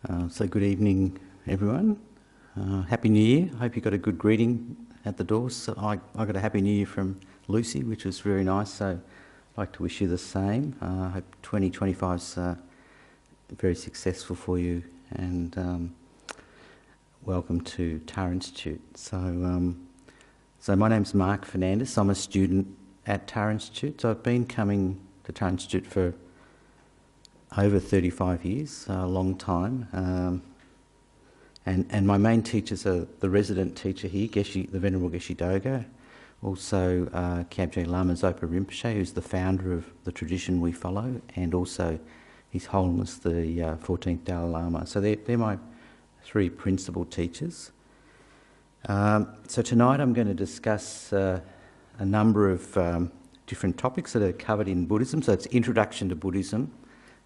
So good evening, everyone. Happy New Year. I hope you got a good greeting at the door. So I got a Happy New Year from Lucy, which was very nice. So I'd like to wish you the same. I hope 2025 is very successful for you, and welcome to TAR Institute. So my name's Mark Fernandez. I'm a student at TAR Institute. So I've been coming to TAR Institute for over 35 years, a long time, and my main teachers are the resident teacher here, Geshe, the Venerable Geshe Dogo, also Kyabje Lama Zopa Rinpoche, who's the founder of the tradition we follow, and also His Holiness the 14th Dalai Lama. So they're my three principal teachers. So tonight I'm going to discuss a number of different topics that are covered in Buddhism. So it's Introduction to Buddhism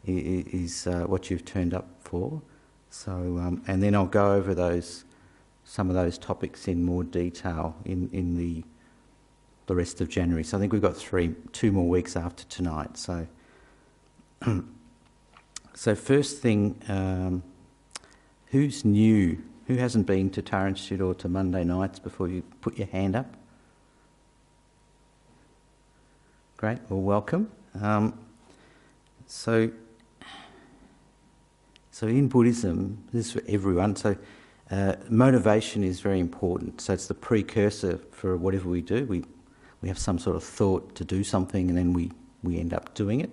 is what you've turned up for. So, and then I'll go over some of those topics in more detail in the rest of January. So I think we've got 2 more weeks after tonight. So, so first thing, who's new? Who hasn't been to TAR Institute or to Monday nights before? You put your hand up. Great, well, welcome. So in Buddhism, this is for everyone, so motivation is very important. So it's the precursor for whatever we do. We have some sort of thought to do something, and then we end up doing it.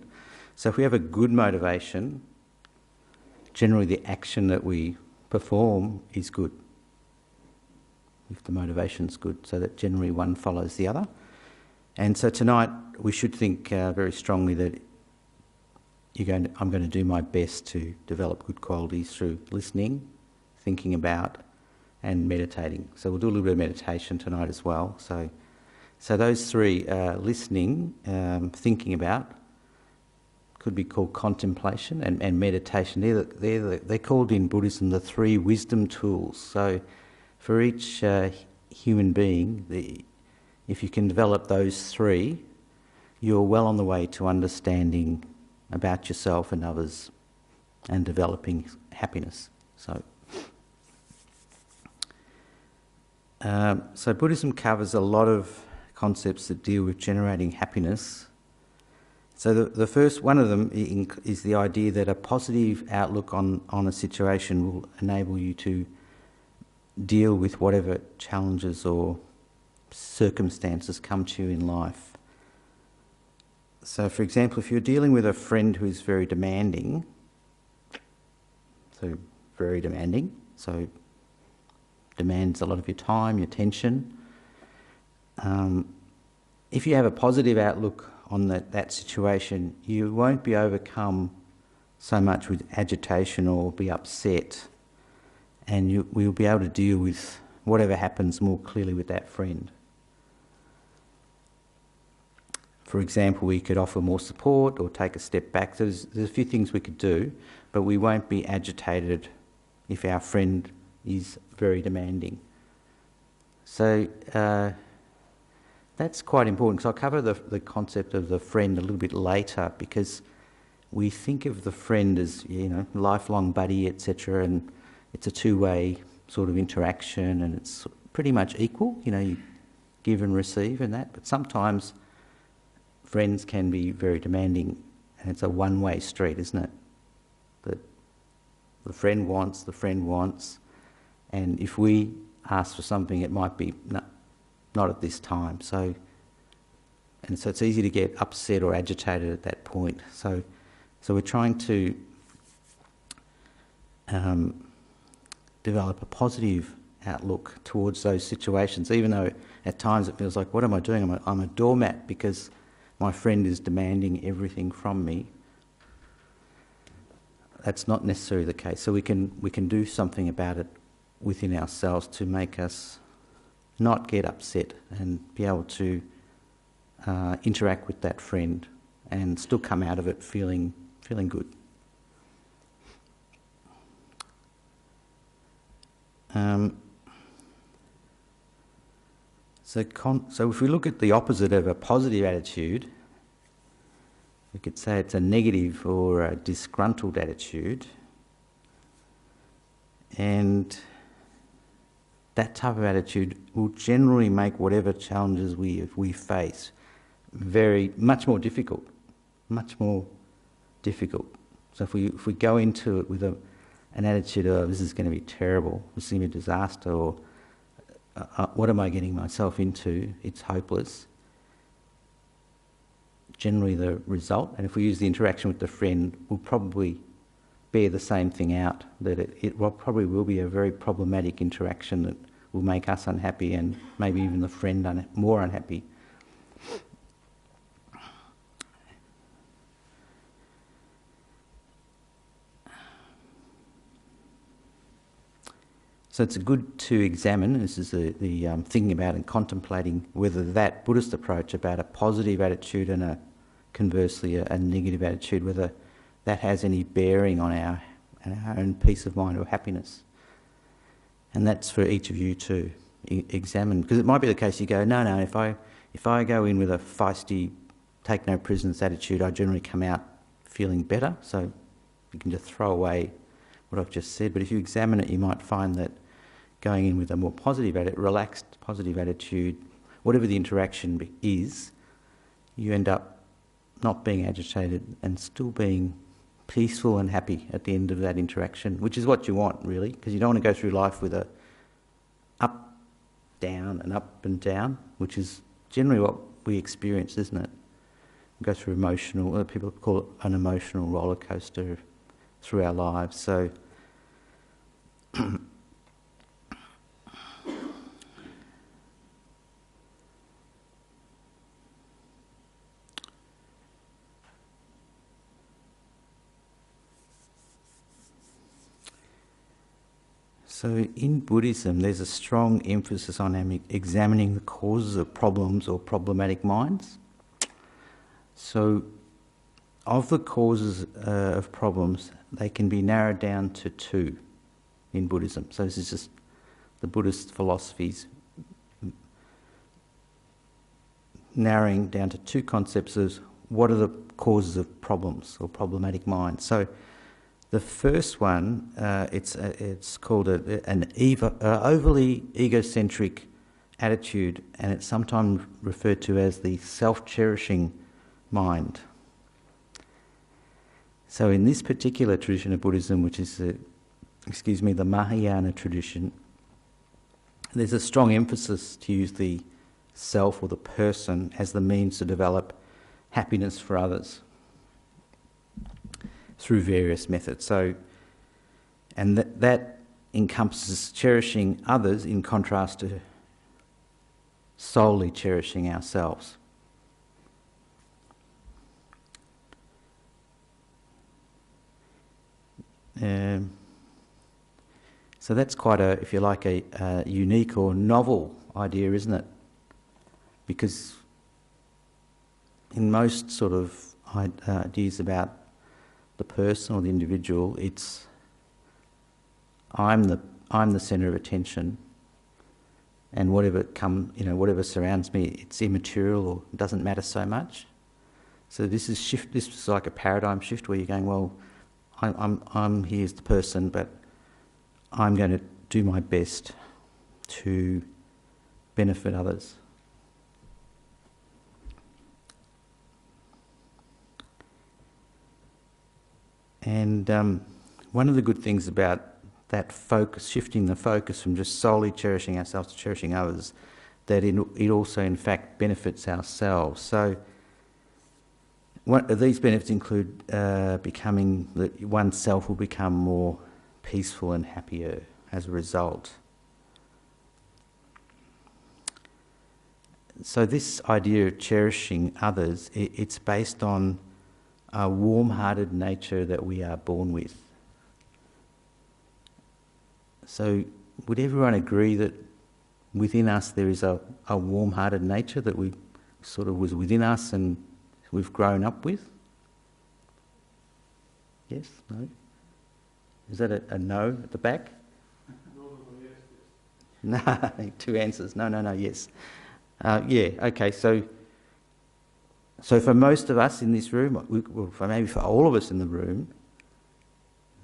So if we have a good motivation, generally the action that we perform is good, if the motivation's good, so that generally one follows the other. And so tonight we should think very strongly that I'm going to do my best to develop good qualities through listening, thinking about, and meditating. So we'll do a little bit of meditation tonight as well. So those three, listening, thinking about, could be called contemplation, and meditation. They're called in Buddhism the 3 wisdom tools. So for each human being, if you can develop those 3, you're well on the way to understanding about yourself and others and developing happiness. So Buddhism covers a lot of concepts that deal with generating happiness. So the first one of them is the idea that a positive outlook on a situation will enable you to deal with whatever challenges or circumstances come to you in life. So, for example, if you're dealing with a friend who is very demanding, so demands a lot of your time, your attention, if you have a positive outlook on that situation, you won't be overcome so much with agitation or be upset, and we'll be able to deal with whatever happens more clearly with that friend. For example, we could offer more support or take a step back. There's a few things we could do, but we won't be agitated if our friend is very demanding. So that's quite important, because I'll cover the concept of the friend a little bit later, because we think of the friend as, lifelong buddy, etc., and it's a two-way sort of interaction, and it's pretty much equal, you give and receive and that, but sometimes friends can be very demanding, and it's a one-way street, isn't it? That the friend wants, and if we ask for something, it might be not at this time. So it's easy to get upset or agitated at that point. So we're trying to develop a positive outlook towards those situations, even though at times it feels like, what am I doing? I'm a doormat because my friend is demanding everything from me. That's not necessarily the case. So we can do something about it within ourselves to make us not get upset and be able to interact with that friend and still come out of it feeling good. So if we look at the opposite of a positive attitude, we could say it's a negative or a disgruntled attitude. And that type of attitude will generally make whatever challenges we face much more difficult. So if we go into it with an attitude of this is going to be terrible, this is going to be a disaster, or what am I getting myself into? It's hopeless. Generally the result, and if we use the interaction with the friend, will probably bear the same thing out, that it probably will be a very problematic interaction that will make us unhappy and maybe even the friend more unhappy. So it's good to examine, this is the thinking about and contemplating whether that Buddhist approach about a positive attitude and conversely a negative attitude, whether that has any bearing on our own peace of mind or happiness. And that's for each of you to examine, because it might be the case you go, no, if I go in with a feisty, take no prisoners attitude, I generally come out feeling better, so you can just throw away what I've just said. But if you examine it, you might find that going in with a more positive relaxed, positive attitude, whatever the interaction is, you end up not being agitated and still being peaceful and happy at the end of that interaction, which is what you want, really, because you don't want to go through life with a up, down, and up and down, which is generally what we experience, isn't it? We go through people call it an emotional roller coaster through our lives. So So in Buddhism, there's a strong emphasis on examining the causes of problems or problematic minds. So of the causes of problems, they can be narrowed down to two in Buddhism. So this is just the Buddhist philosophies narrowing down to two concepts of what are the causes of problems or problematic minds. So the first one, it's called an overly egocentric attitude, and it's sometimes referred to as the self-cherishing mind. So in this particular tradition of Buddhism, which is the Mahayana tradition, there's a strong emphasis to use the self or the person as the means to develop happiness for others through various methods. So, and that encompasses cherishing others in contrast to solely cherishing ourselves. So that's quite if you like, a unique or novel idea, isn't it? Because in most sort of ideas about the person or the individual, it's I'm the centre of attention, and whatever surrounds me, it's immaterial or doesn't matter so much. So this is like a paradigm shift where you're going, well, I'm here as the person, but I'm going to do my best to benefit others. And one of the good things about that focus, shifting the focus from just solely cherishing ourselves to cherishing others, that it also in fact benefits ourselves. So these benefits include becoming that oneself will become more peaceful and happier as a result. So this idea of cherishing others, it's based on a warm-hearted nature that we are born with. So would everyone agree that within us there is a warm-hearted nature that we sort of was within us and we've grown up with? Yes? No? Is that a no at the back? No, two answers. No, yes. Yeah, okay, so for most of us in this room, maybe for all of us in the room,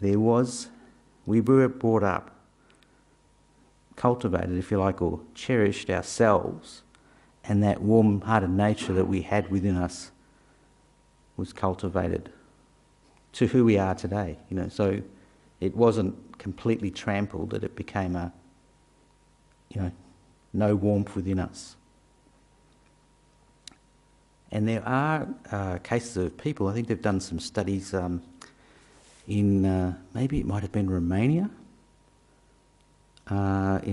we were brought up cultivated, if you like, or cherished ourselves, and that warm-hearted nature that we had within us was cultivated to who we are today. So it wasn't completely trampled that it became no warmth within us. And there are cases of people, I think they've done some studies in, maybe it might have been Romania,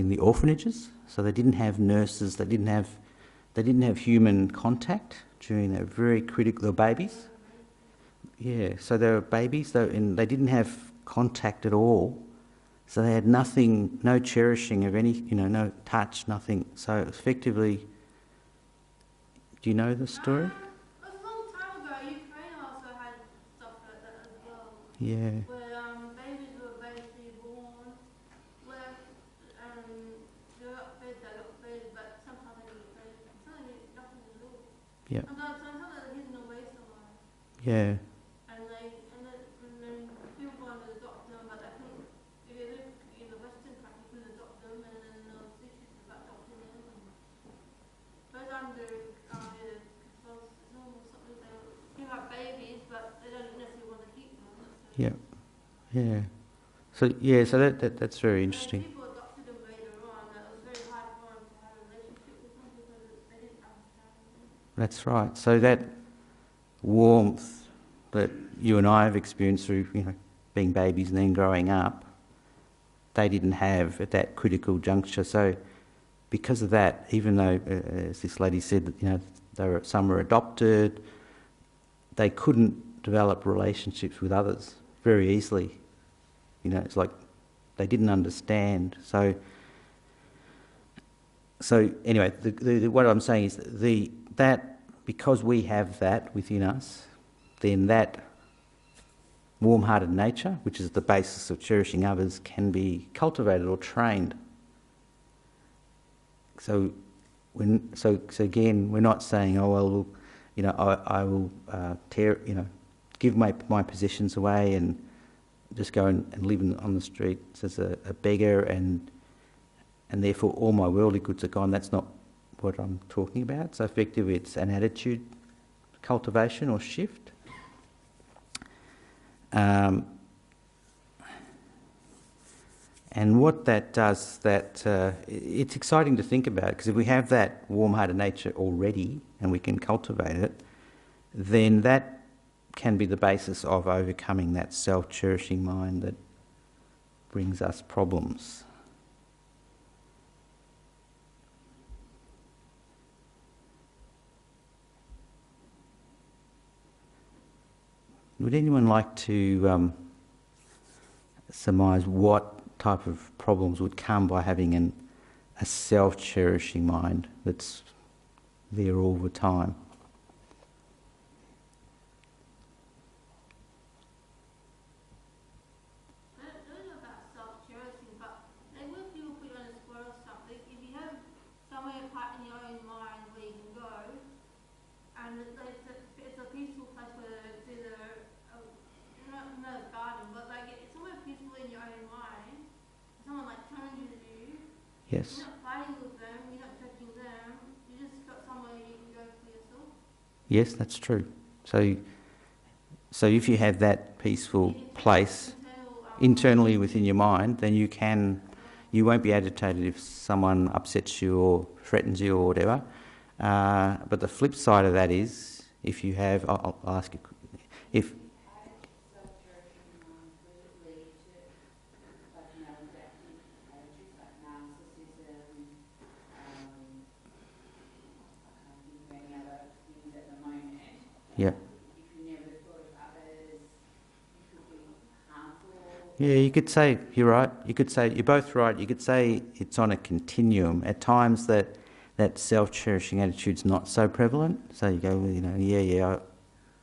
in the orphanages. So they didn't have nurses, they didn't have human contact during their very critical, they were babies. Yeah, so they were babies, and they didn't have contact at all. So they had nothing, no cherishing of any, no touch, nothing. So effectively, do you know the story? It was a long time ago. Ukraine also had stuff like that as well. Yeah. Where babies were basically born, left, they got fed, but sometimes they didn't get fed. Sometimes nothing to do. Yeah. Sometimes they're hidden away somewhere. Yeah. And then people go to the doctor, but I think if you live in the Western country, you can adopt them, and then there was issues about adopting them. But under you have babies, but they don't necessarily want to keep them. So. Yeah. So that's very interesting. And people adopted them later on. It was very hard for them to have a relationship with them because they didn't understand them. That's right. So that warmth that you and I have experienced through, being babies and then growing up, they didn't have at that critical juncture. So because of that, even though, as this lady said, that some were adopted, they couldn't develop relationships with others very easily. It's like they didn't understand. So anyway, what I'm saying is that because we have that within us, then that warm-hearted nature, which is the basis of cherishing others, can be cultivated or trained. So again, we're not saying, I will give my possessions away and just go and live on the streets as a beggar, and therefore all my worldly goods are gone. That's not what I'm talking about. So effectively, it's an attitude cultivation or shift. And what that does, it's exciting to think about, because if we have that warm-hearted nature already and we can cultivate it, then that can be the basis of overcoming that self-cherishing mind that brings us problems. Would anyone like to surmise what type of problems would come by having a self-cherishing mind that's there all the time? I don't know about self-cherishing, but like when people put you on a spot or something, if you have somewhere apart in your own mind where you can go, and it's a peaceful place where it's either not a garden, but like it's somewhere peaceful in your own mind. Someone like challenges you. Yes. You're not fighting with them. You're not judging them. You just got somewhere you can go for yourself. Yes, that's true. So if you have that peaceful place internally within your mind, then you won't be agitated if someone upsets you or threatens you or whatever. But the flip side of that is, if you have, I'll ask you, if yeah. Yeah, you could say, you're right, you could say, you're both right, you could say it's on a continuum. At times that self-cherishing attitude's not so prevalent, so you go, well,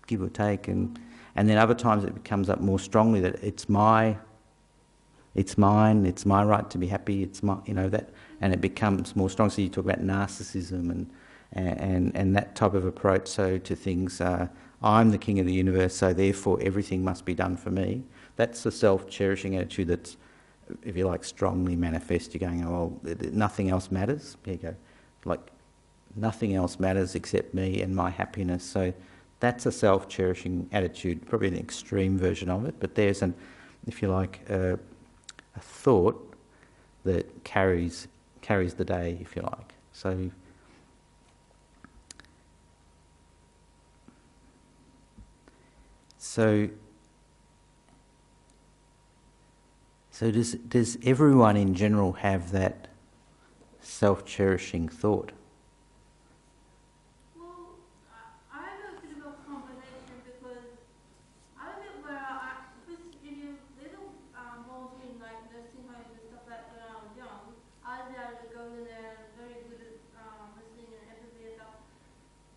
give or take, and then other times it comes up more strongly that it's mine, it's my right to be happy, it's my, that, and it becomes more strong. So you talk about narcissism and that type of approach, so to things, I'm the king of the universe, so therefore everything must be done for me. That's the self-cherishing attitude that's if you like, strongly manifest. You're going, oh, well, nothing else matters. There you go. Like, nothing else matters except me and my happiness. So that's a self-cherishing attitude, probably an extreme version of it, but there's an, if you like, a thought that carries the day, if you like. So does everyone in general have that self-cherishing thought? Well, I have a bit of a combination because I don't think where because if you little malls in like nursing homes and stuff like that when I was young, I was able to go in there and very good at listening and empathy and stuff.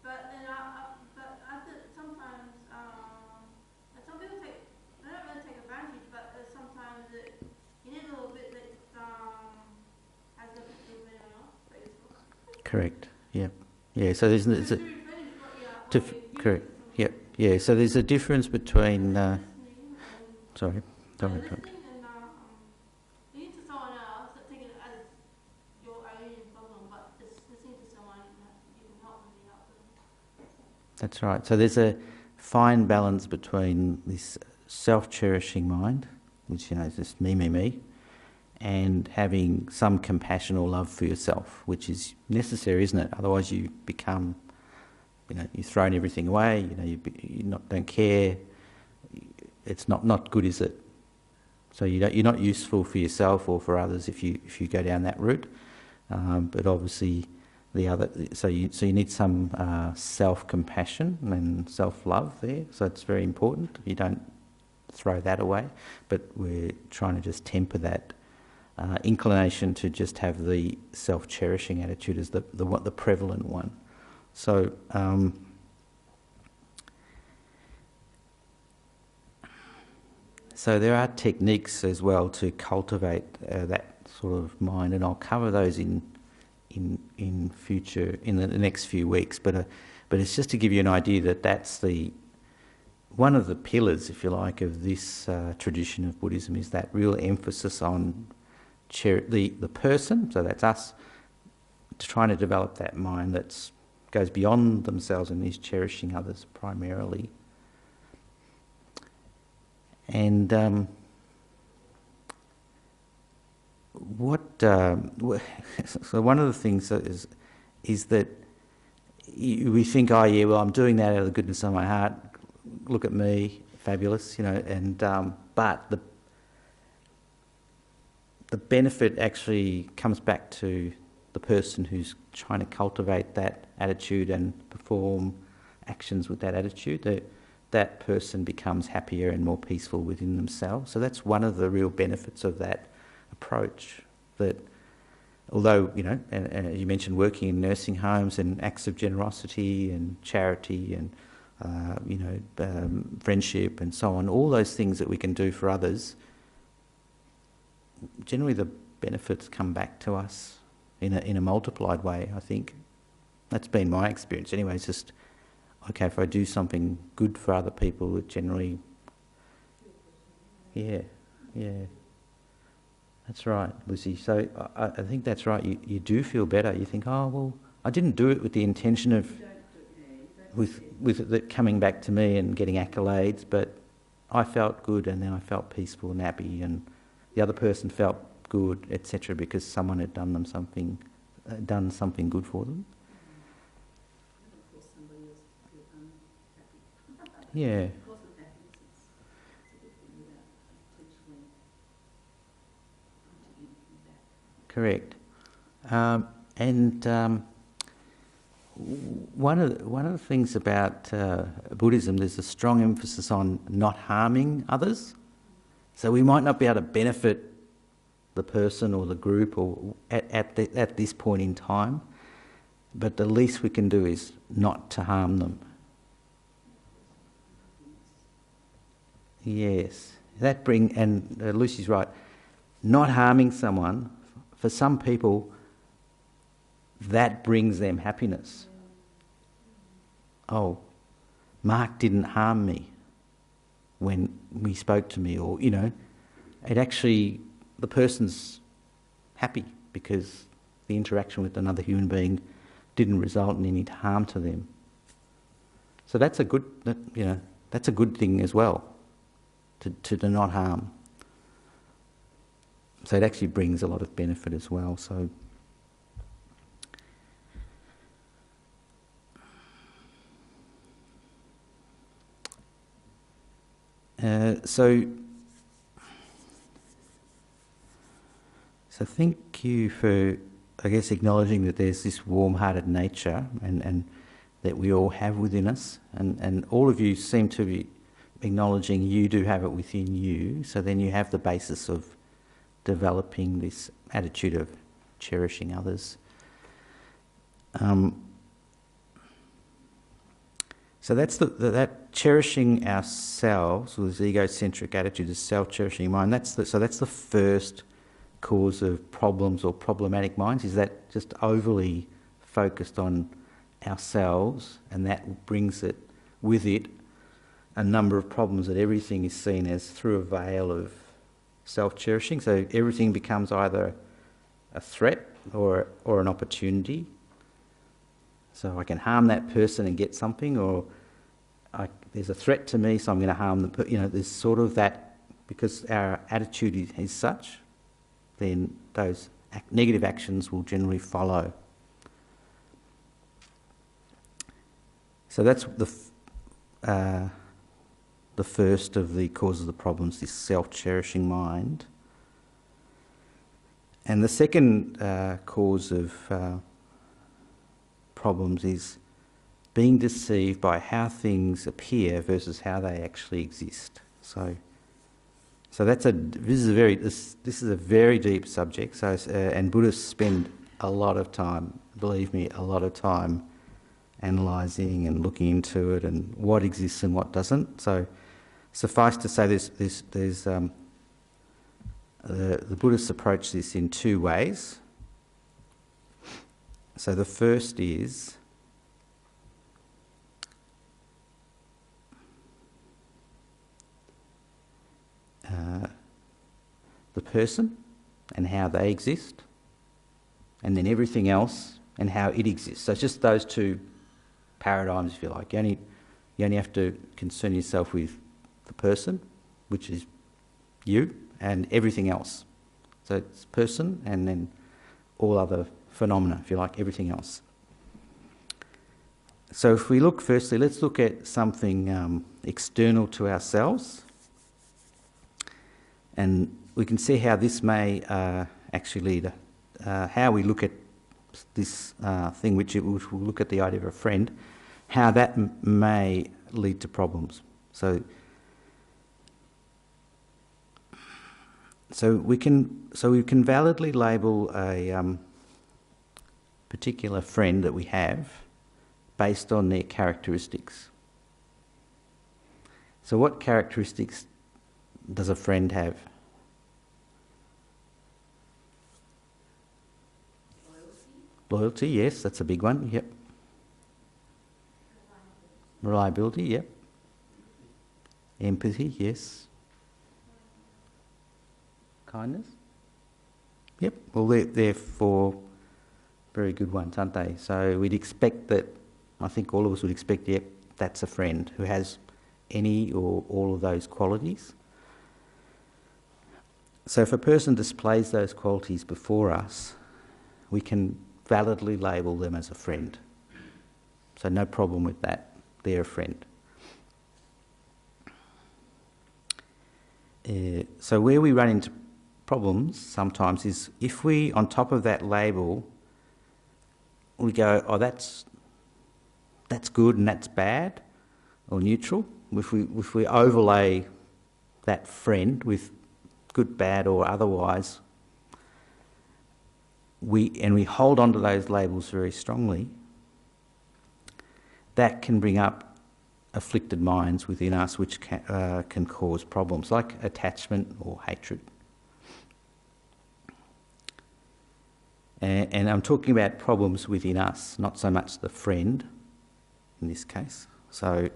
But then sometimes some people they don't really take advantage, but sometimes you need a little bit that has a bit of anyone else, basically. Correct. Yeah. Yeah. So there's correct. Yep. Yeah. So there's a difference between. Sorry. Don't. Listening and listening to someone else, not taking it as your own problem, but just listening to someone that you can help them be helpful. That's right. So there's a fine balance between this self-cherishing mind, which is just me, and having some compassion or love for yourself, which is necessary, isn't it? Otherwise, you become, you've thrown everything away. You don't care. It's not good, is it? So you're not useful for yourself or for others if you go down that route. But obviously, so you need some self-compassion and self-love there. So it's very important. You don't throw that away, but we're trying to just temper that inclination to just have the self-cherishing attitude as the prevalent one. So so there are techniques as well to cultivate that sort of mind, and I'll cover those in the next few weeks. But it's just to give you an idea that that's one of the pillars, if you like, of this tradition of Buddhism, is that real emphasis on the person. So that's us trying to develop that mind that goes beyond themselves and is cherishing others primarily. And so one of the things is that we think, oh yeah, well I'm doing that out of the goodness of my heart. Look at me, fabulous, and but the benefit actually comes back to the person who's trying to cultivate that attitude and perform actions with that attitude. That person becomes happier and more peaceful within themselves. So that's one of the real benefits of that approach. That although, and you mentioned working in nursing homes and acts of generosity and charity and friendship and so on, all those things that we can do for others, generally the benefits come back to us in a multiplied way, I think. That's been my experience anyway. It's just, okay, if I do something good for other people, it generally... Yeah. That's right, Lucy. So I think that's right. You do feel better. You think, oh, well, I didn't do it with the intention of... with it coming back to me and getting accolades, but I felt good, and then I felt peaceful and happy, and the other person felt good, etc., because someone had done something good for them. Yeah. Correct. One of the things about Buddhism, there's a strong emphasis on not harming others. So we might not be able to benefit the person or the group or at this point in time, but the least we can do is not to harm them. Yes, and Lucy's right. Not harming someone, for some people, that brings them happiness. Oh, Mark didn't harm me when he spoke to me, or it actually the person's happy because the interaction with another human being didn't result in any harm to them. So that's a good, that's a good thing as well, to not harm. So it actually brings a lot of benefit as well. So thank you for, I guess, acknowledging that there's this warm-hearted nature and that we all have within us, and all of you seem to be acknowledging you do have it within you, so then you have the basis of developing this attitude of cherishing others. So that's that cherishing ourselves, or this egocentric attitude, this self-cherishing mind. That's the first cause of problems or problematic minds. Is that just overly focused on ourselves, and that brings it with it a number of problems, that everything is seen as through a veil of self-cherishing. So everything becomes either a threat or an opportunity. So I can harm that person and get something, or there's a threat to me, so I'm going to harm them. There's sort of that, because our attitude is such, then those negative actions will generally follow. So that's the first of the causes of the problems, this self-cherishing mind. And the second cause of problems is being deceived by how things appear versus how they actually exist. So this is a very deep subject. So and Buddhists spend a lot of time, believe me, a lot of time analysing and looking into it and what exists and what doesn't. So suffice to say, the Buddhists approach this in two ways. So the first is the person and how they exist, and then everything else and how it exists. So it's just those two paradigms, if you like. You only have to concern yourself with the person, which is you, and everything else. So it's person and then all other phenomena, if you like, everything else. So if we look, firstly, let's look at something external to ourselves, and we can see how this may actually lead, how we look at this thing, which we'll look at the idea of a friend, how that may lead to problems. So we can validly label a particular friend that we have based on their characteristics. So what characteristics does a friend have? Loyalty, yes, that's a big one, yep. Reliability, yep. Empathy, yes. Kindness? Yep, well they're four very good ones, aren't they? So we'd expect that, I think all of us would expect, yep, that's a friend who has any or all of those qualities. So if a person displays those qualities before us, we can validly label them as a friend. So no problem with that, they're a friend. So where we run into problems sometimes is if we, on top of that label, we go, oh, that's good and that's bad, or neutral. If we overlay that friend with good, bad, or otherwise, we hold on to those labels very strongly, that can bring up afflicted minds within us, which can cause problems like attachment or hatred. And I'm talking about problems within us, not so much the friend in this case. So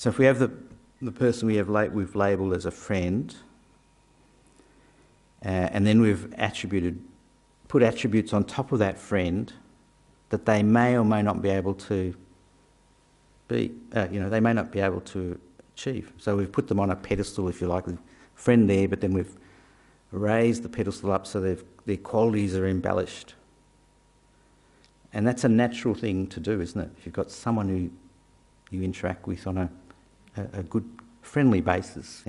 if we have the person we've labelled as a friend, and then we've put attributes on top of that friend that they may or may not be able to they may not be able to achieve. So we've put them on a pedestal, if you like, with friend there, but then we've raised the pedestal up so their qualities are embellished. And that's a natural thing to do, isn't it? If you've got someone who you interact with on a good, friendly basis,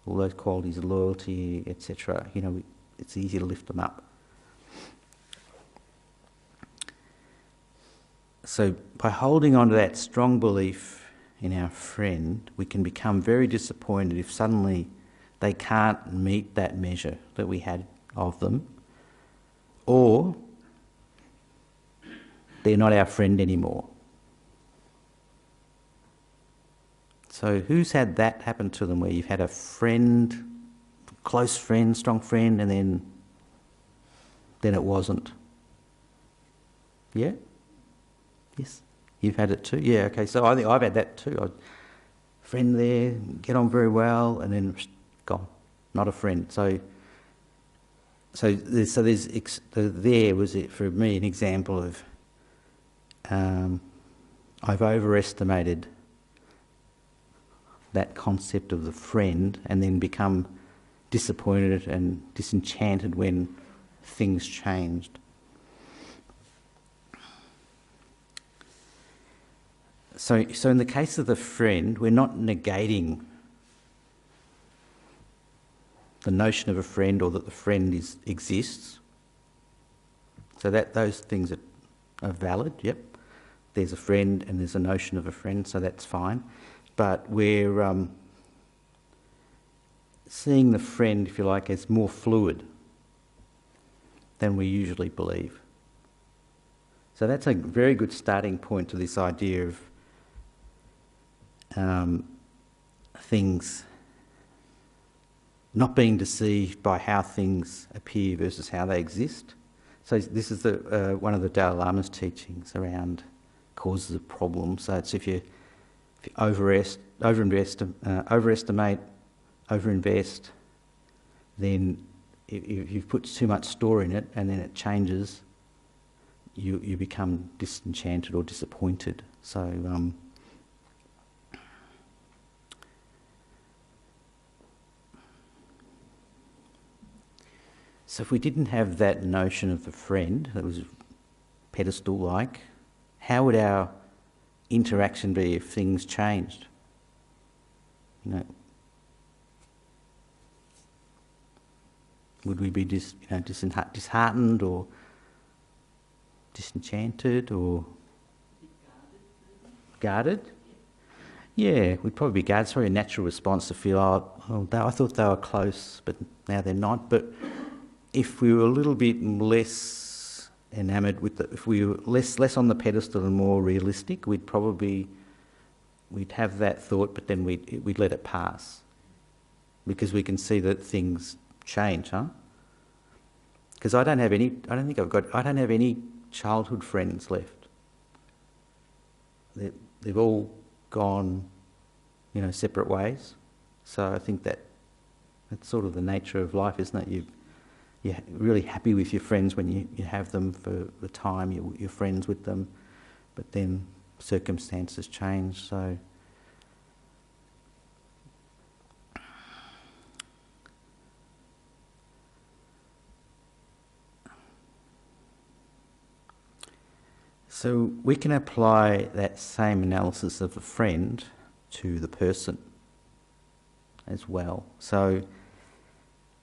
all those qualities of loyalty, etc., it's easy to lift them up. So by holding on to that strong belief in our friend, we can become very disappointed if suddenly they can't meet that measure that we had of them, or they're not our friend anymore. So who's had that happen to them, where you've had a friend, close friend, strong friend, and then it wasn't? Yeah? Yes? You've had it too? Yeah, okay. So I think I've had that too. Friend there, get on very well, and then gone. Not a friend. So there was it for me an example of I've overestimated that concept of the friend, and then become disappointed and disenchanted when things changed. So in the case of the friend, we're not negating the notion of a friend or that the friend exists. So that those things are valid, yep. There's a friend and there's a notion of a friend, so that's fine. But we're seeing the friend, if you like, as more fluid than we usually believe. So that's a very good starting point to this idea of things not being deceived by how things appear versus how they exist. So this is one of the Dalai Lama's teachings around causes of problems. So it's if you overestimate, overinvest, then if you've put too much store in it and then it changes, you become disenchanted or disappointed. So if we didn't have that notion of the friend that was pedestal-like, how would our interaction be if things changed? Would we be disheartened or disenchanted or guarded? Yeah, we'd probably be guarded. It's probably a natural response to feel, I thought they were close, but now they're not. But if we were a little bit less enamoured if we were less on the pedestal and more realistic, we'd have that thought, but then we'd let it pass, because we can see that things change, huh? Because I don't have any childhood friends left. They've all gone, separate ways. So I think that's sort of the nature of life, isn't it? You're really happy with your friends when you have them for the time, you're friends with them, but then circumstances change. So we can apply that same analysis of a friend to the person as well. So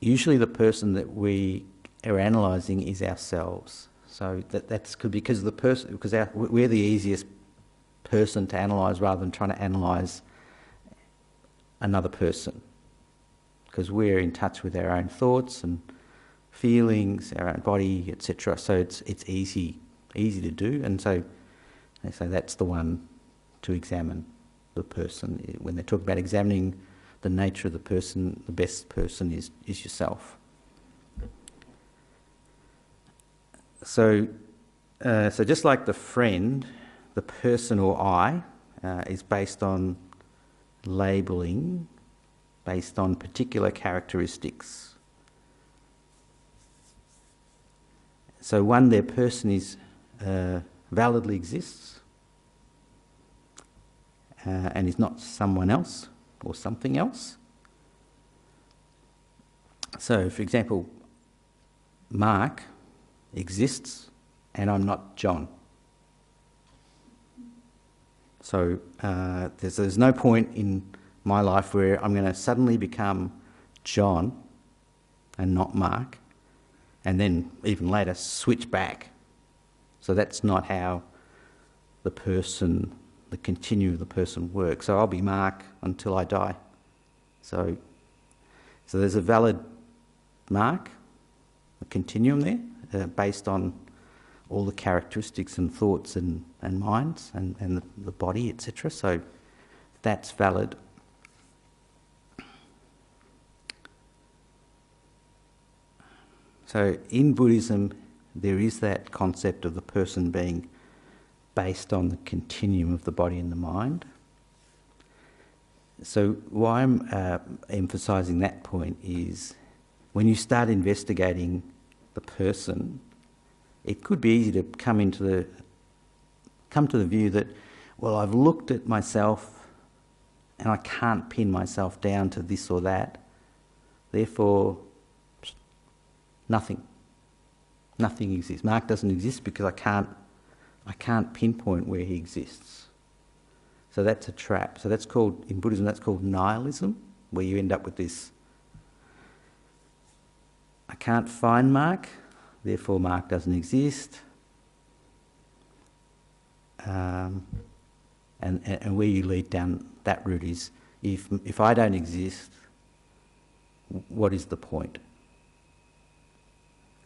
usually the person that we are analysing is ourselves. So that's because the person, because we're the easiest person to analyse rather than trying to analyse another person, because we're in touch with our own thoughts and feelings, our own body, etc. So it's easy to do, and so they say that's the one to examine the person. When they talk about examining the nature of the person, the best person is yourself. So just like the friend, the person or I is based on labelling, based on particular characteristics So one, their person is validly exists and is not someone else or something else. So, for example, Mark exists and I'm not John. So there's no point in my life where I'm going to suddenly become John and not Mark, and then even later switch back. So that's not how the continuum of the person works. So I'll be Mark until I die. So there's a valid Mark, a continuum there, based on all the characteristics and thoughts and minds and the body, etc. So that's valid. So in Buddhism, there is that concept of the person being based on the continuum of the body and the mind. So why I'm emphasising that point is when you start investigating the person, it could be easy to come to the view that, well, I've looked at myself and I can't pin myself down to this or that, therefore nothing exists. Mark doesn't exist because I can't pinpoint where he exists. So that's a trap. So that's called, in Buddhism, that's called nihilism, where you end up with this, I can't find Mark, therefore Mark doesn't exist. And where you lead down that route is, if I don't exist, what is the point?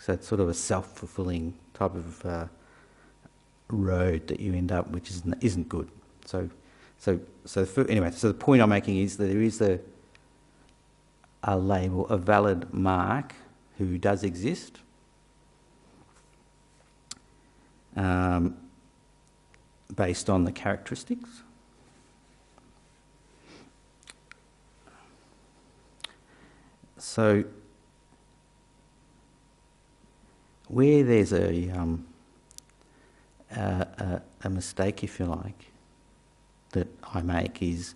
So it's sort of a self-fulfilling type of road that you end up, which isn't good. So the point I'm making is that there is a label, a valid Mark who does exist, based on the characteristics. So where there's a mistake, if you like, that I make is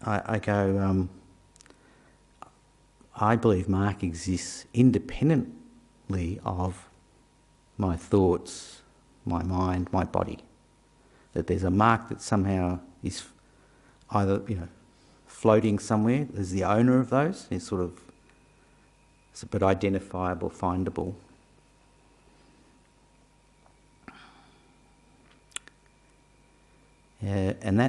I go, I believe Mark exists independently of my thoughts, my mind, my body. That there's a Mark that somehow is either, floating somewhere. There's the owner of those. It's sort of, but identifiable, findable. And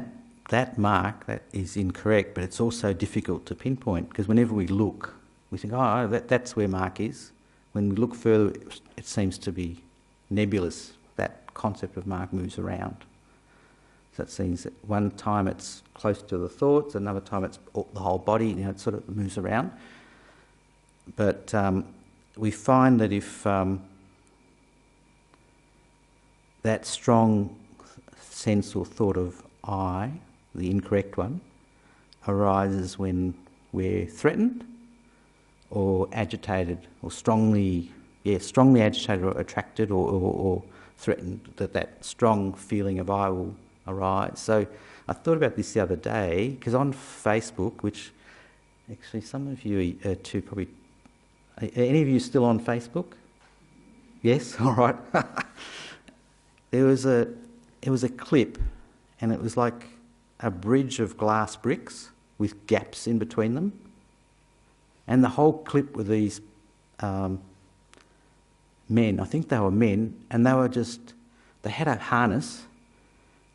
that Mark, that is incorrect, but it's also difficult to pinpoint, because whenever we look, we think, that's where Mark is. When we look further, it seems to be nebulous. That concept of Mark moves around. So it seems that one time it's close to the thoughts, another time it's the whole body, it sort of moves around. But we find that if that strong sense or thought of I, the incorrect one, arises when we're threatened or agitated or strongly agitated or attracted or threatened, that strong feeling of I will arise. So I thought about this the other day, because on Facebook, which actually some of you too probably, are any of you still on Facebook? Yes? All right. It was a clip, and it was like a bridge of glass bricks with gaps in between them. And the whole clip were these men, I think they were men, and they had a harness,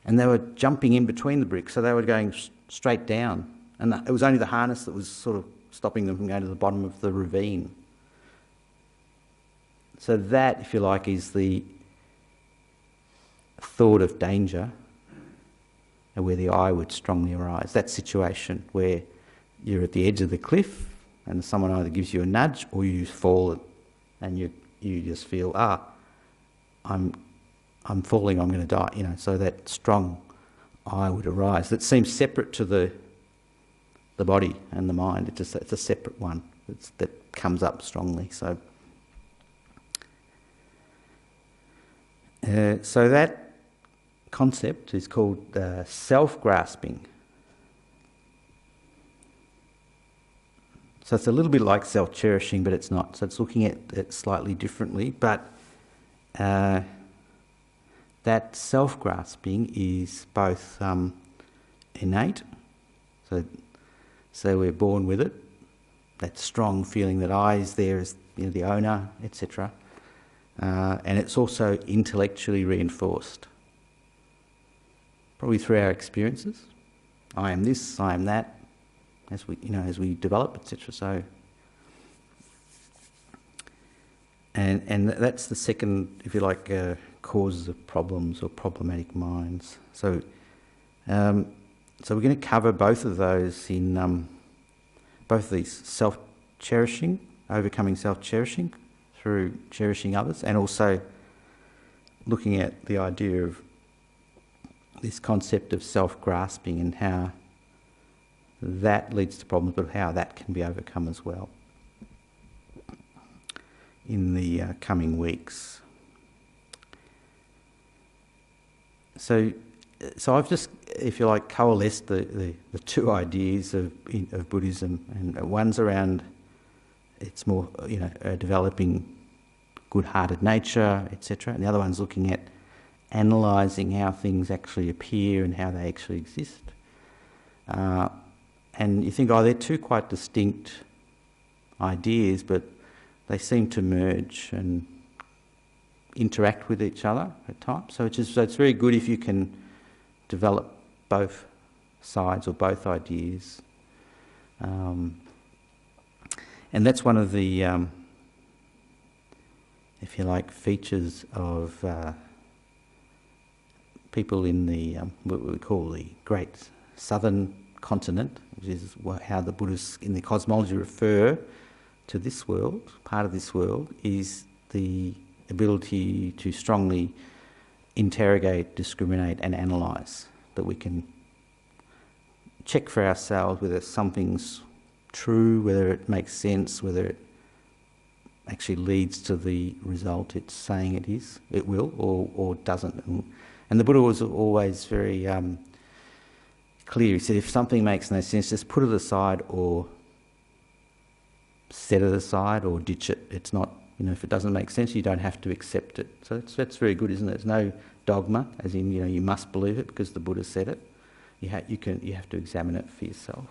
and they were jumping in between the bricks, so they were going straight down. And it was only the harness that was sort of stopping them from going to the bottom of the ravine. So that, if you like, is the thought of danger, and where the I would strongly arise. That situation where you're at the edge of the cliff and someone either gives you a nudge or you fall and you just feel, I'm falling, I'm going to die. So that strong I would arise. That seems separate to the body and the mind. It's a separate one that comes up strongly. So So that concept is called self-grasping. So it's a little bit like self-cherishing, but it's not. So it's looking at it slightly differently. But that self-grasping is both innate, so we're born with it, that strong feeling that I is there as the owner, etc. And it's also intellectually reinforced, probably through our experiences. I am this, I am that, as we develop, etc. So, and that's the second, if you like, causes of problems or problematic minds. So we're going to cover both of those in both of these: self-cherishing, overcoming self-cherishing through cherishing others, and also looking at the idea of this concept of self-grasping and how that leads to problems, but how that can be overcome as well in the coming weeks. So I've just, if you like, coalesced the two ideas of Buddhism, and one's around it's more developing good-hearted nature, etc., and the other one's looking at analysing how things actually appear and how they actually exist. And you think, they're two quite distinct ideas, but they seem to merge and interact with each other at times. So it's very good if you can develop both sides or both ideas. And that's one of the, if you like, features of people in the what we call the Great Southern Continent, which is how the Buddhists in the cosmology refer to this world. Part of this world is the ability to strongly interrogate, discriminate and analyse, that we can check for ourselves whether something's true, whether it makes sense, whether it actually leads to the result it's saying it will, or doesn't. And the Buddha was always very clear. He said, if something makes no sense, just put it aside or set it aside or ditch it. It's not, if it doesn't make sense, you don't have to accept it. So that's very good, isn't it? There's no dogma, as in, you must believe it because the Buddha said it. You have to examine it for yourself.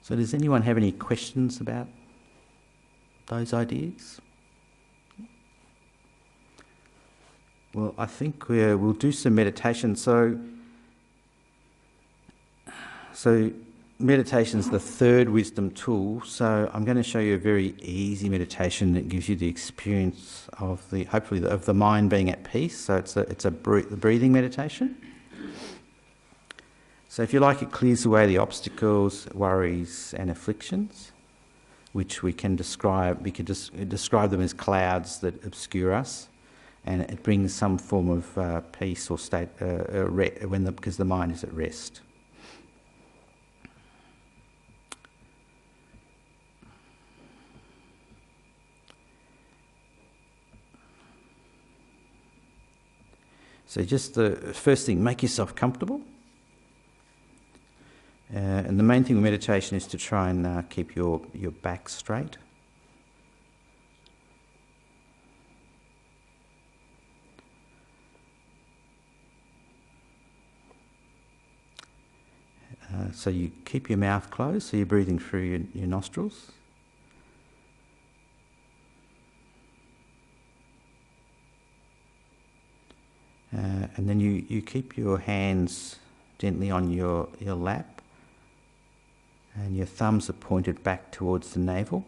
So does anyone have any questions about those ideas? Well, I think we'll do some meditation. So meditation's the third wisdom tool. So I'm going to show you a very easy meditation that gives you the experience of hopefully of the mind being at peace. So it's a breathing meditation. So if you like, it clears away the obstacles, worries and afflictions, which we can describe. We could just describe them as clouds that obscure us, and it brings some form of peace or state because the mind is at rest. So just the first thing, make yourself comfortable. And the main thing with meditation is to try and keep your back straight. So you keep your mouth closed, so you're breathing through your nostrils. And then you keep your hands gently on your lap, and your thumbs are pointed back towards the navel.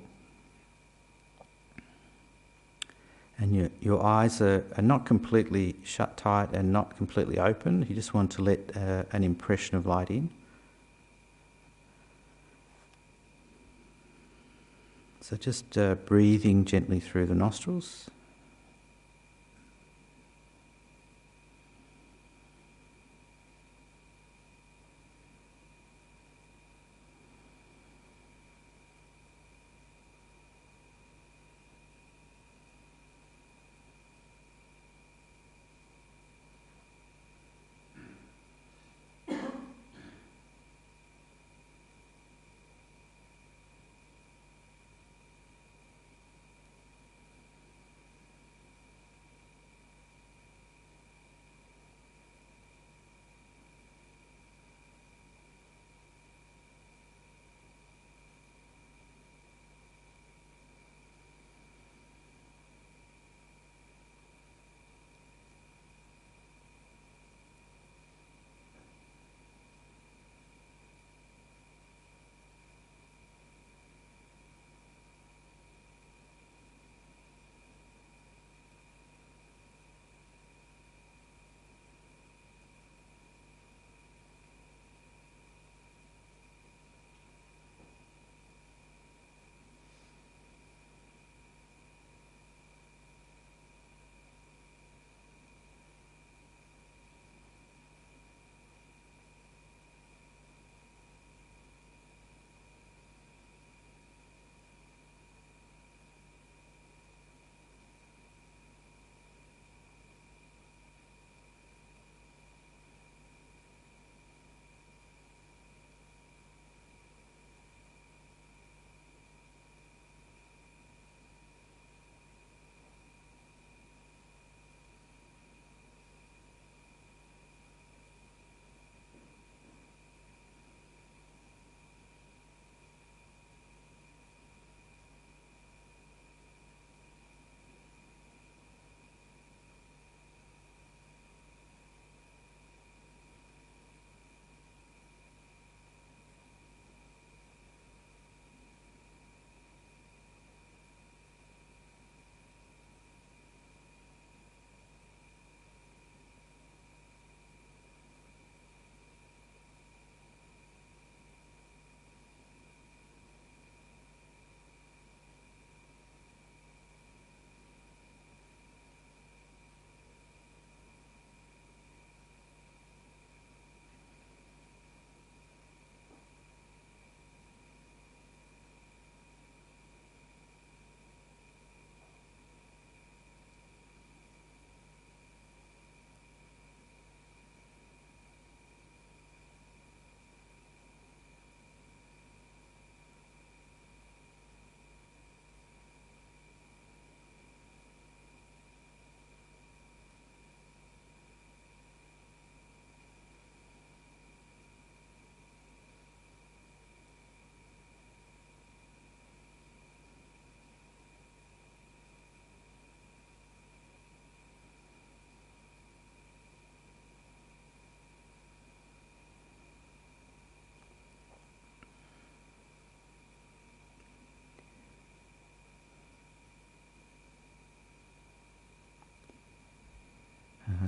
And your eyes are not completely shut tight and not completely open. You just want to let an impression of light in. So just breathing gently through the nostrils.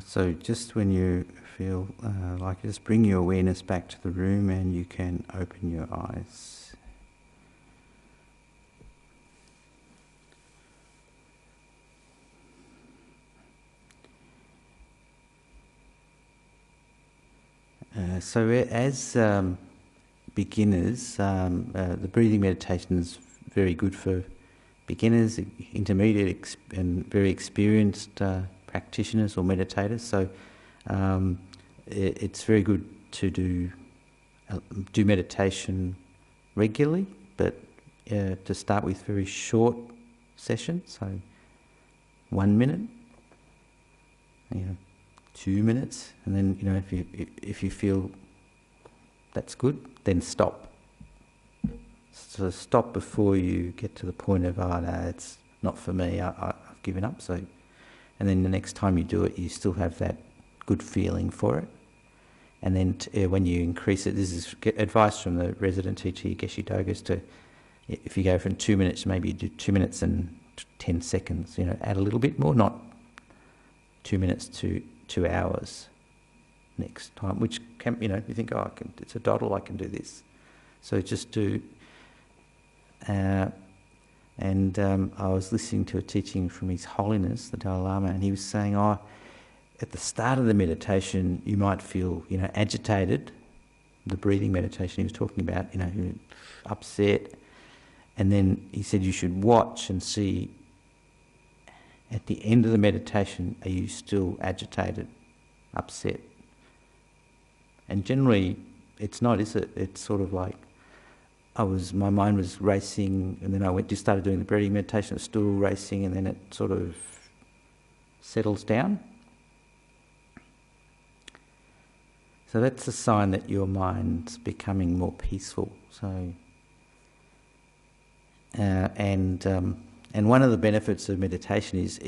So just when you feel like, just bring your awareness back to the room and you can open your eyes. So as beginners, the breathing meditation is very good for beginners, intermediate and very experienced practitioners or meditators. So it's very good to do meditation regularly, but to start with very short sessions, so 1 minute, 2 minutes, and then if you feel that's good, then stop. So stop before you get to the point of, oh no, it's not for me, I've given up. So, and then the next time you do it, you still have that good feeling for it. And then when you increase it, this is advice from the resident teacher Geshe Doga's, to, if you go from 2 minutes, maybe you do 2 minutes and 10 seconds, add a little bit more, not 2 minutes to 2 hours next time, which can, you think, oh, it's a doddle, I can do this. So just do, I was listening to a teaching from His Holiness, the Dalai Lama, and he was saying, at the start of the meditation, you might feel, agitated, the breathing meditation he was talking about, upset, and then he said you should watch and see, at the end of the meditation, are you still agitated, upset? And generally, it's not, is it? It's sort of like, my mind was racing, and then I started doing the breathing meditation, it was still racing, and then it sort of settles down. So that's a sign that your mind's becoming more peaceful. So, and one of the benefits of meditation is,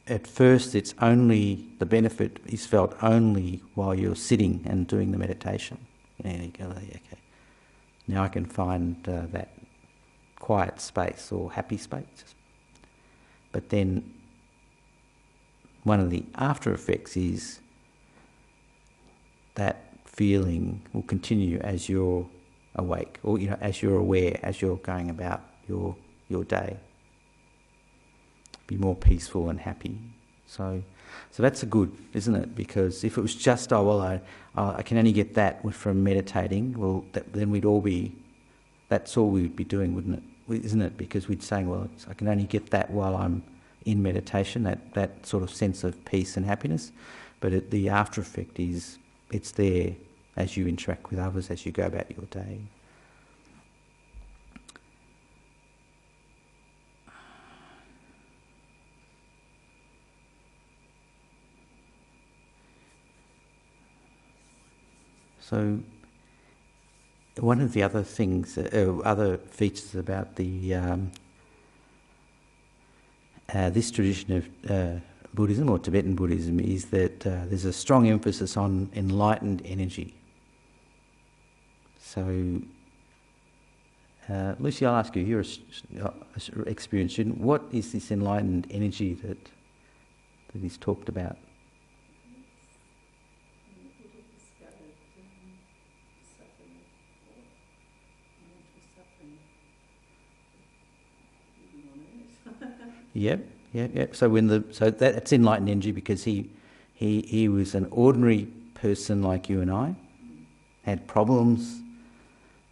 at first it's only, the benefit is felt only while you're sitting and doing the meditation. You go, okay, now I can find that quiet space or happy space. But then one of the after effects is that feeling will continue as you're awake, or as you're aware, as you're going about your day. Be more peaceful and happy. So that's a good, isn't it? Because if it was just, I can only get that from meditating, well, then we'd all be, that's all we'd be doing, wouldn't it? Isn't it? Because we'd saying, well, I can only get that while I'm in meditation, that sort of sense of peace and happiness. But the after effect is, it's there as you interact with others, as you go about your day. So one of the other things, other features about the this tradition of Buddhism, or Tibetan Buddhism, is that there's a strong emphasis on enlightened energy. So, Lucy, I'll ask you, you're an experienced student, what is this enlightened energy that he's talked about? Yep. So that's enlightened energy, because he was an ordinary person like you and I, had problems.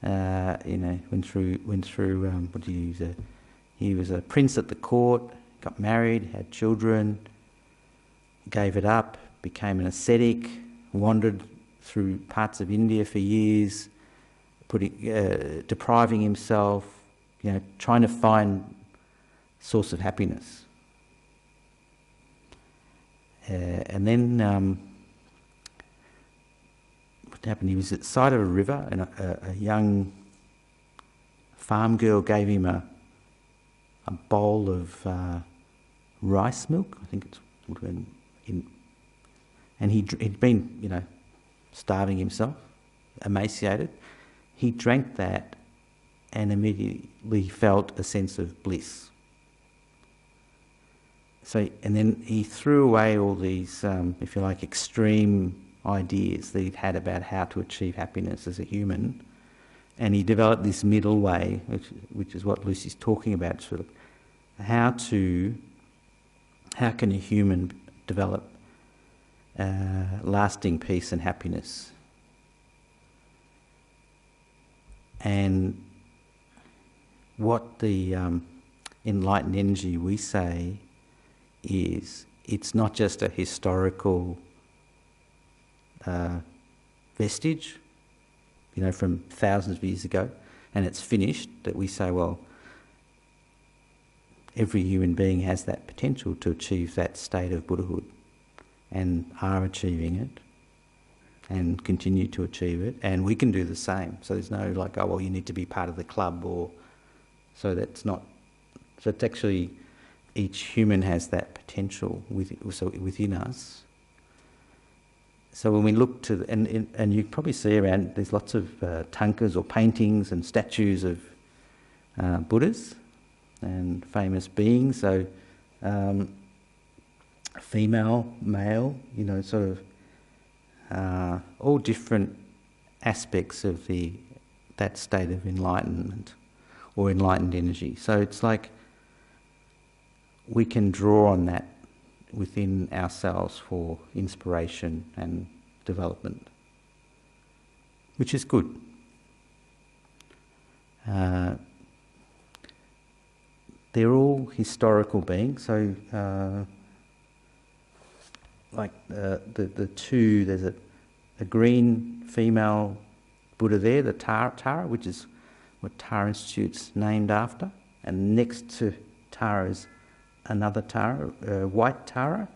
Went through. What do you use? He was a prince at the court, got married, had children, gave it up, became an ascetic, wandered through parts of India for years, depriving himself, trying to find source of happiness. And then what happened? He was at the side of a river, and a young farm girl gave him a bowl of rice milk. I think it would have been and he'd been, starving himself, emaciated. He drank that and immediately felt a sense of bliss. So, and then he threw away all these, if you like, extreme ideas that he'd had about how to achieve happiness as a human, and he developed this middle way, which is what Lucy's talking about, sort of how can a human develop lasting peace and happiness. And what the enlightened energy we say is, it's not just a historical vestige, from thousands of years ago, and it's finished, that we say, well, every human being has that potential to achieve that state of Buddhahood, and are achieving it, and continue to achieve it, and we can do the same. So there's no like, oh, well, you need to be part of the club, or so that's not. So it's actually, each human has that potential within us. So when we look to, and you probably see around, there's lots of tankas or paintings and statues of Buddhas and famous beings. So female, male, sort of all different aspects of that state of enlightenment or enlightened energy. So it's like we can draw on that within ourselves for inspiration and development, which is good. They're all historical beings, so like the two, there's a green female Buddha there, the Tara, which is what Tara Institute's named after, and next to Tara is another Tara, white Tara,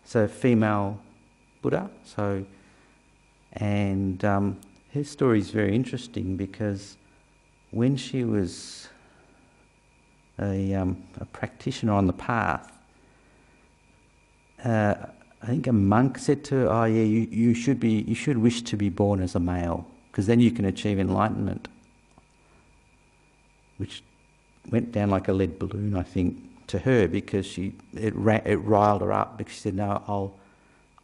so female Buddha. So, and her story is very interesting because when she was a practitioner on the path, I think a monk said to her, "Oh yeah, you should wish to be born as a male, because then you can achieve enlightenment," which went down like a lead balloon, I think, to her, because it riled her up, because she said, "No,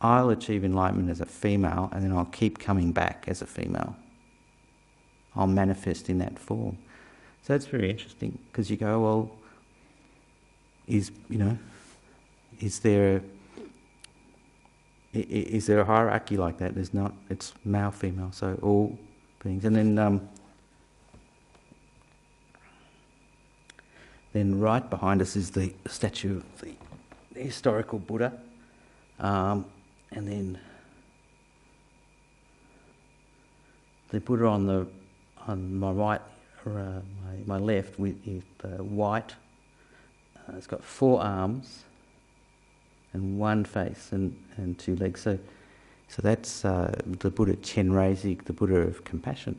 I'll achieve enlightenment as a female, and then I'll keep coming back as a female. I'll manifest in that form." So it's very interesting, because you go, well, is there a hierarchy like that? There's not. It's male, female, so all beings, and then right behind us is the statue of the historical Buddha, and then the Buddha on my right, my left, is white. It's got 4 arms and 1 face and 2 legs. So that's the Buddha Chenrezig, the Buddha of compassion.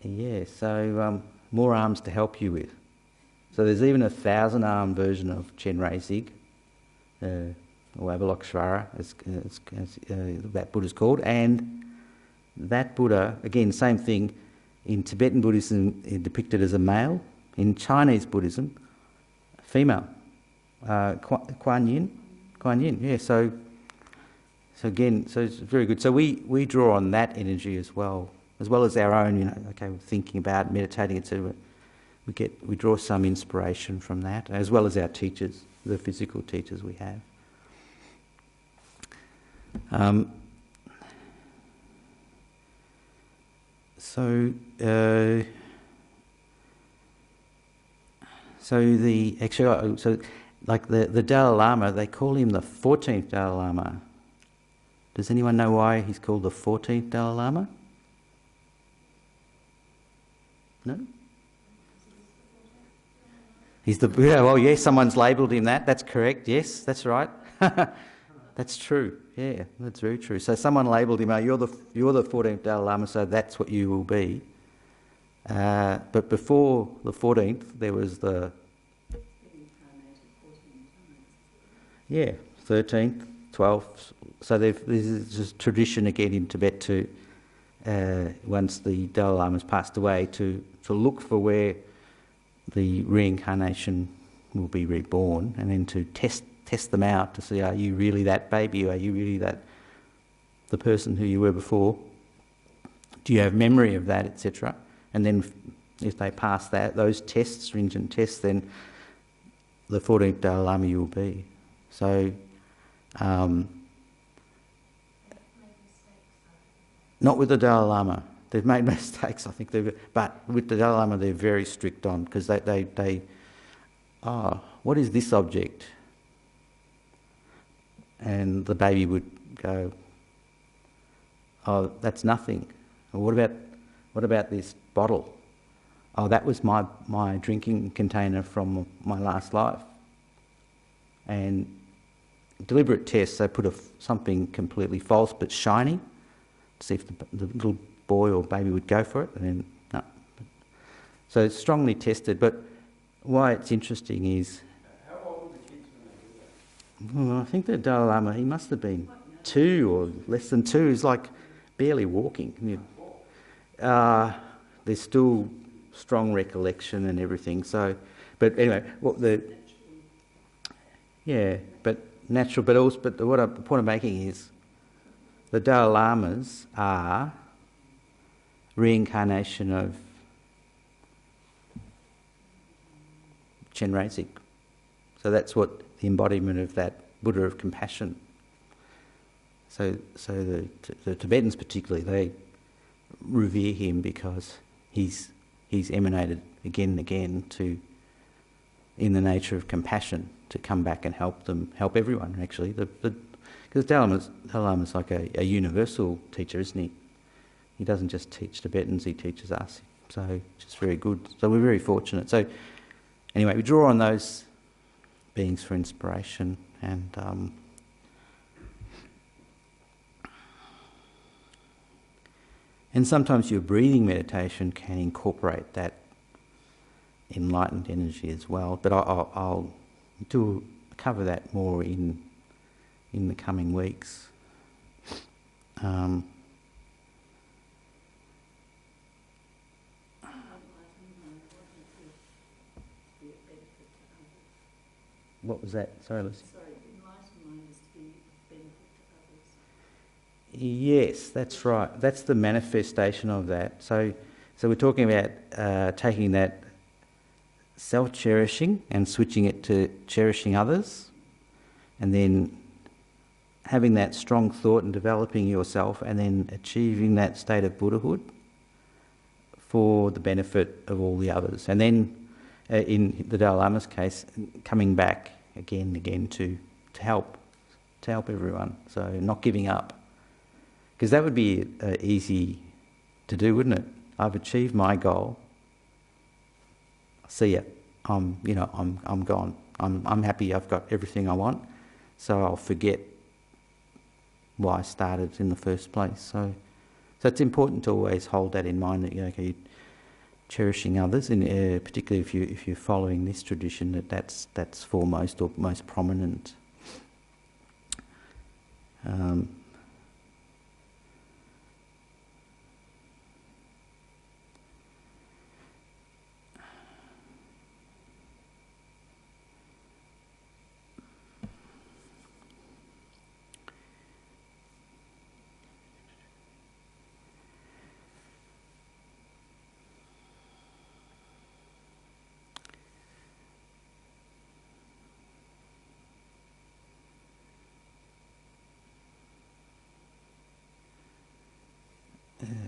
Yeah, so more arms to help you with. So there's even a 1,000-arm version of Chenrezig, or Avalokiteshvara, as that Buddha's called. And that Buddha, again, same thing, in Tibetan Buddhism depicted as a male, in Chinese Buddhism, female. Kuan Yin, yeah, so again, so it's very good. So we draw on that energy as well as our own, thinking about, meditating, etc. We draw some inspiration from that, as well as our teachers, the physical teachers we have. So the Dalai Lama, they call him the 14th Dalai Lama. Does anyone know why he's called the 14th Dalai Lama? No? Someone's labelled him that. That's correct. Yes, that's right. That's true. Yeah, that's very true. So someone labelled him, you're the 14th Dalai Lama, so that's what you will be. But before the 14th, there was the 13th, 12th. So this is just tradition again in Tibet to once the Dalai Lama's passed away, to look for where the reincarnation will be reborn, and then to test them out to see, are you really that baby? Are you really the person who you were before? Do you have memory of that, etc.? And then if they pass those tests, stringent tests, then the 14th Dalai Lama you will be. So, not with the Dalai Lama. They've made mistakes, I think. But with the Dalai Lama, they're very strict on, because what is this object? And the baby would go, oh, that's nothing. Or what about this bottle? Oh, that was my drinking container from my last life. And deliberate tests, they put something completely false but shiny, to see if the little boy or baby would go for it, and then no. So it's strongly tested, but why it's interesting is... How old were the kids when they did that? Well, I think the Dalai Lama, he must have been 2 or less than 2. He's like barely walking. There's still strong recollection and everything. So, but anyway, but natural. But also, the point I'm making is, the Dalai Lamas are reincarnation of Chenrezig. So that's what the embodiment of that Buddha of compassion. So the Tibetans particularly, they revere him because he's emanated again and again in the nature of compassion, to come back and help everyone actually. Because Dalai Lama's like a universal teacher, isn't he? He doesn't just teach Tibetans, he teaches us. So just very good. So we're very fortunate. So anyway, we draw on those beings for inspiration, and sometimes your breathing meditation can incorporate that enlightened energy as well. But I'll cover that more in the coming weeks. What was that? Sorry, Lucy. Enlightened mind is to be of benefit to others. Yes, that's right. That's the manifestation of that. So we're talking about taking that self-cherishing and switching it to cherishing others, and then having that strong thought and developing yourself, and then achieving that state of Buddhahood for the benefit of all the others. And then, in the Dalai Lama's case, coming back again and again to help everyone. So not giving up, because that would be easy to do, wouldn't it? I've achieved my goal. See ya. I'm gone. I'm happy. I've got everything I want. So I'll forget why I started in the first place. So it's important to always hold that in mind, that you're cherishing others, and particularly if you're following this tradition, that's foremost or most prominent.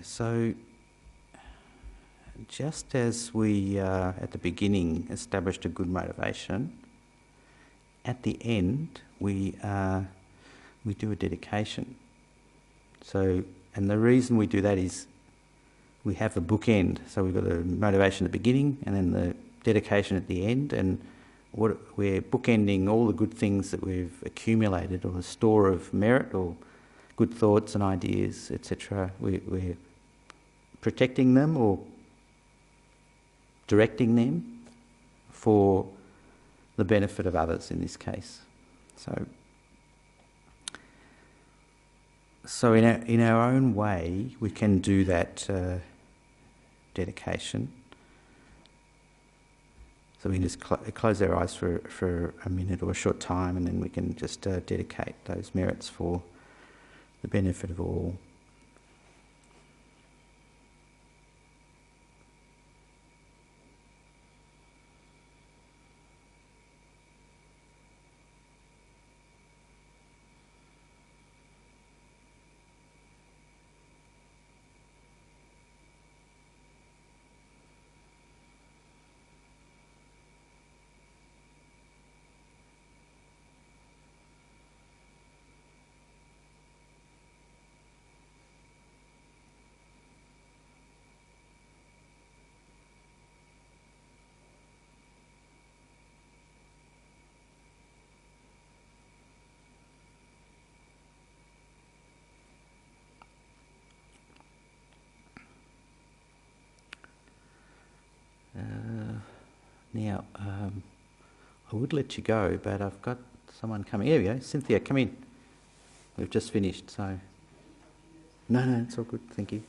So, just as we at the beginning established a good motivation, at the end we do a dedication. So, and the reason we do that is we have a bookend. So we've got a motivation at the beginning and then the dedication at the end, and we're bookending all the good things that we've accumulated, or the store of merit or good thoughts and ideas, etc. We're protecting them or directing them for the benefit of others in this case. So in our own way, we can do that dedication. So we can just close our eyes for a minute or a short time, and then we can just dedicate those merits for the benefit of all. Now, I would let you go, but I've got someone coming. Here we go. Cynthia, come in. We've just finished, so... No, it's all good. Thank you.